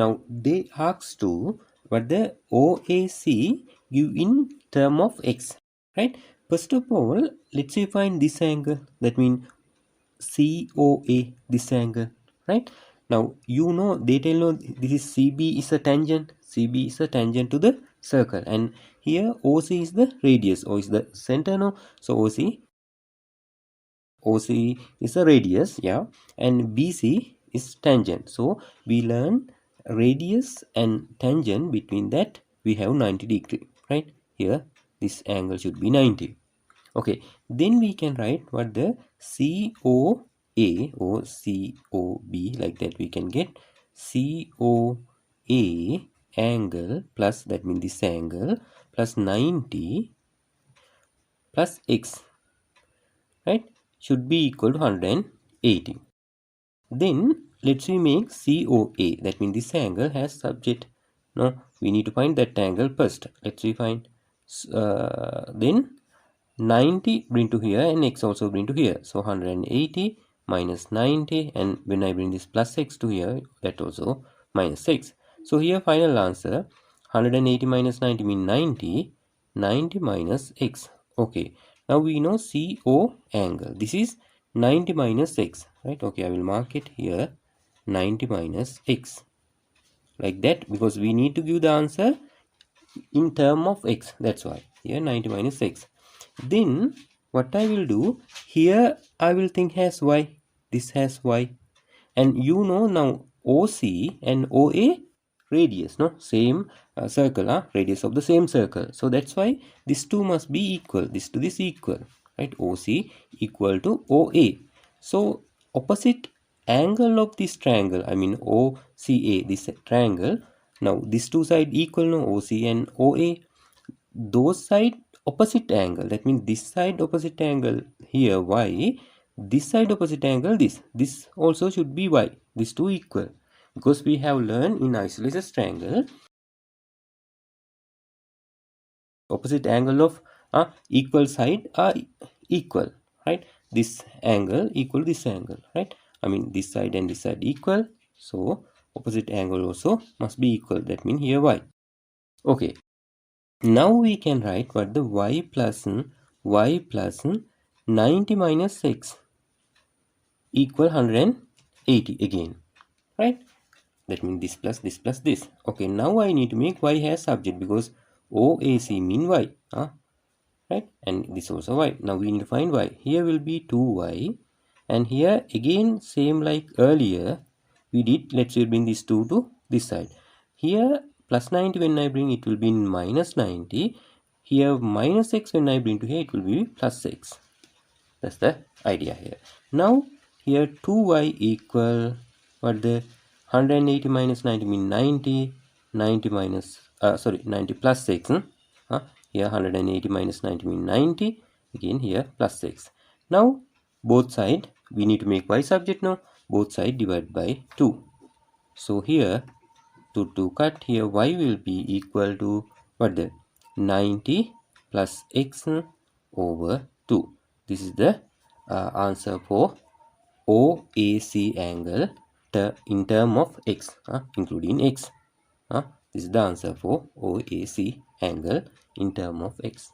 Now they ask to what the OAC give in term of x, right? First of all, let's say find this angle. That means COA, this angle, right? Now you know, they tell you this is CB is a tangent. CB is a tangent to the circle, and here OC is the radius, or is the center, no? So OC is a radius, yeah, and BC is tangent. So we learn radius and tangent, between that we have 90 degree, right? Here this angle should be 90. Okay, then we can write what the COA or COB, like that we can get COA angle plus, that means this angle, plus 90 plus x, right, should be equal to 180. Then let's we make COA, that means this angle has subject. No, we need to find that angle first. Let's we find then 90 bring to here and x also bring to here. So 180 minus 90, and when I bring this plus x to here, that also minus x. So here final answer 180 minus 90 means 90. 90 minus x. Okay, now we know CO angle. This is 90 minus x, right? Okay, I will mark it here 90 minus x, like that, because we need to give the answer in term of x. That's why here 90 minus x. Then what I will do here, I will think has y. This has y, and you know now OC and OA radius, no, same circle, radius of the same circle. So that's why these two must be equal. This to this equal, right? OC equal to OA. So opposite angle of this triangle, I mean OCA, this triangle. Now these two side equal, no, OC and OA. Those side opposite angle, that means this side opposite angle here y, this side opposite angle this also should be y. These two equal, because we have learned in isosceles triangle opposite angle of equal side are equal, right? This angle equal this angle, right? I mean this side and this side equal, so opposite angle also must be equal. That means here y. Okay, now we can write what the y plus 90 minus x equal 180 again, right? That means this plus this plus this. Okay, now I need to make y has subject, because OAC mean y, right? And this also y. Now we need to find y. Here will be 2y, and here again same like earlier we did. Let's say bring this 2 to this side. Here plus 90 when I bring, it will be minus 90. Here minus x when I bring to here, it will be plus x. That's the idea here. Now here 2y equal what the 180 minus 90 mean 90. 90 minus 90 plus 6. Here 180 minus 90 mean 90. Again here plus 6. Now both side we need to make y subject now. Both side divide by 2. So here to cut, here y will be equal to what the 90 plus x over 2. This is the answer for OAC angle in term of x, including x. This is the answer for OAC angle in term of x.